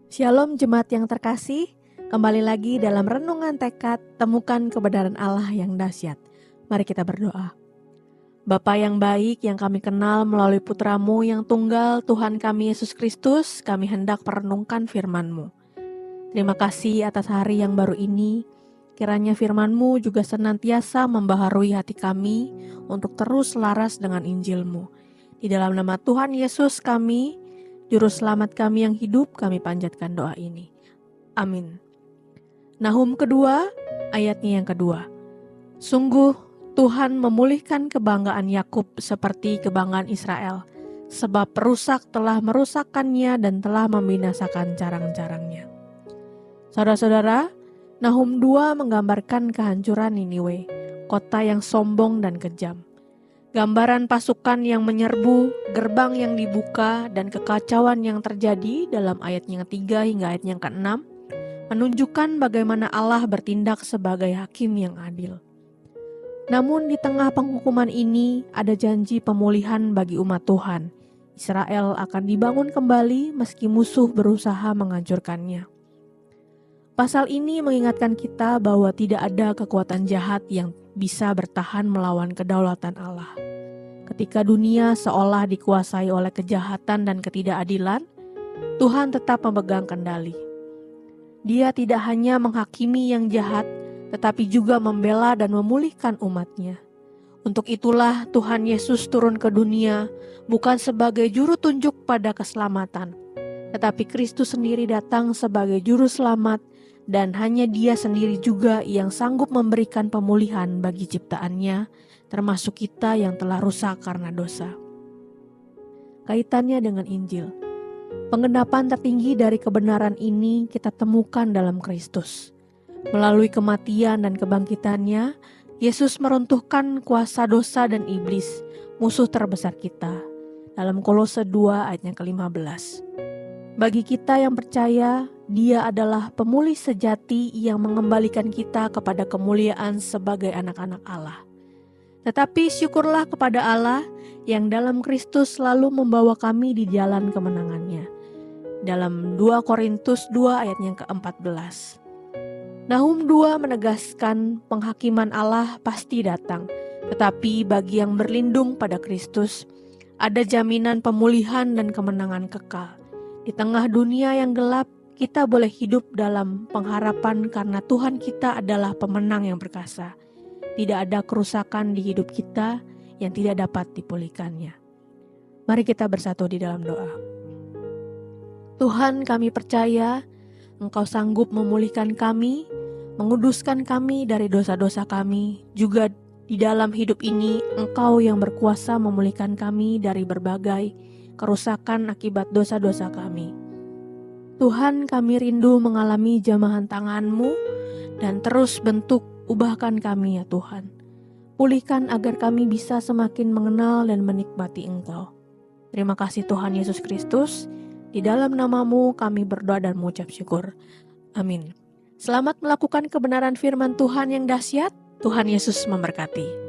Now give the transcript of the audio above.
Shalom jemaat yang terkasih, kembali lagi dalam renungan tekad, temukan kebenaran Allah yang dahsyat. Mari kita berdoa. Bapa yang baik yang kami kenal melalui putramu yang tunggal, Tuhan kami Yesus Kristus, kami hendak merenungkan firman-Mu. Terima kasih atas hari yang baru ini, kiranya firman-Mu juga senantiasa membaharui hati kami untuk terus selaras dengan Injil-Mu. Di dalam nama Tuhan Yesus kami, Juru Selamat kami yang hidup, kami panjatkan doa ini. Amin. Nahum kedua, ayatnya yang kedua. Sungguh Tuhan memulihkan kebanggaan Yakub seperti kebanggaan Israel, sebab perusak telah merusakkannya dan telah membinasakan carang-carangnya. Saudara-saudara, Nahum 2 menggambarkan kehancuran Niniwe, kota yang sombong dan kejam. Gambaran pasukan yang menyerbu, gerbang yang dibuka, dan kekacauan yang terjadi dalam ayat yang ketiga hingga ayat yang ke-6 menunjukkan bagaimana Allah bertindak sebagai hakim yang adil. Namun di tengah penghukuman ini ada janji pemulihan bagi umat Tuhan. Israel akan dibangun kembali meski musuh berusaha menghancurkannya. Pasal ini mengingatkan kita bahwa tidak ada kekuatan jahat yang bisa bertahan melawan kedaulatan Allah. Ketika dunia seolah dikuasai oleh kejahatan dan ketidakadilan, Tuhan tetap memegang kendali. Dia tidak hanya menghakimi yang jahat, tetapi juga membela dan memulihkan umat-Nya. Untuk itulah Tuhan Yesus turun ke dunia bukan sebagai juru tunjuk pada keselamatan, tetapi Kristus sendiri datang sebagai juru selamat, dan hanya Dia sendiri juga yang sanggup memberikan pemulihan bagi ciptaannya, termasuk kita yang telah rusak karena dosa. Kaitannya dengan Injil. Penggenapan tertinggi dari kebenaran ini kita temukan dalam Kristus. Melalui kematian dan kebangkitannya, Yesus meruntuhkan kuasa dosa dan iblis, musuh terbesar kita. Dalam Kolose 2 ayat yang ke-15. Bagi kita yang percaya, Dia adalah pemulih sejati yang mengembalikan kita kepada kemuliaan sebagai anak-anak Allah. Tetapi syukurlah kepada Allah yang dalam Kristus selalu membawa kami di jalan kemenangannya. Dalam 2 Korintus 2 ayat yang ke-14. Nahum 2 menegaskan penghakiman Allah pasti datang, tetapi bagi yang berlindung pada Kristus, ada jaminan pemulihan dan kemenangan kekal. Di tengah dunia yang gelap, kita boleh hidup dalam pengharapan karena Tuhan kita adalah pemenang yang perkasa. Tidak ada kerusakan di hidup kita yang tidak dapat dipulihkannya. Mari kita bersatu di dalam doa. Tuhan, kami percaya Engkau sanggup memulihkan kami, menguduskan kami dari dosa-dosa kami. Juga di dalam hidup ini Engkau yang berkuasa memulihkan kami dari berbagai kerusakan akibat dosa-dosa kami. Tuhan, kami rindu mengalami jamahan tangan-Mu dan terus bentuk ubahkan kami ya Tuhan. Pulihkan agar kami bisa semakin mengenal dan menikmati Engkau. Terima kasih Tuhan Yesus Kristus. Di dalam nama-Mu kami berdoa dan mengucap syukur. Amin. Selamat melakukan kebenaran firman Tuhan yang dahsyat. Tuhan Yesus memberkati.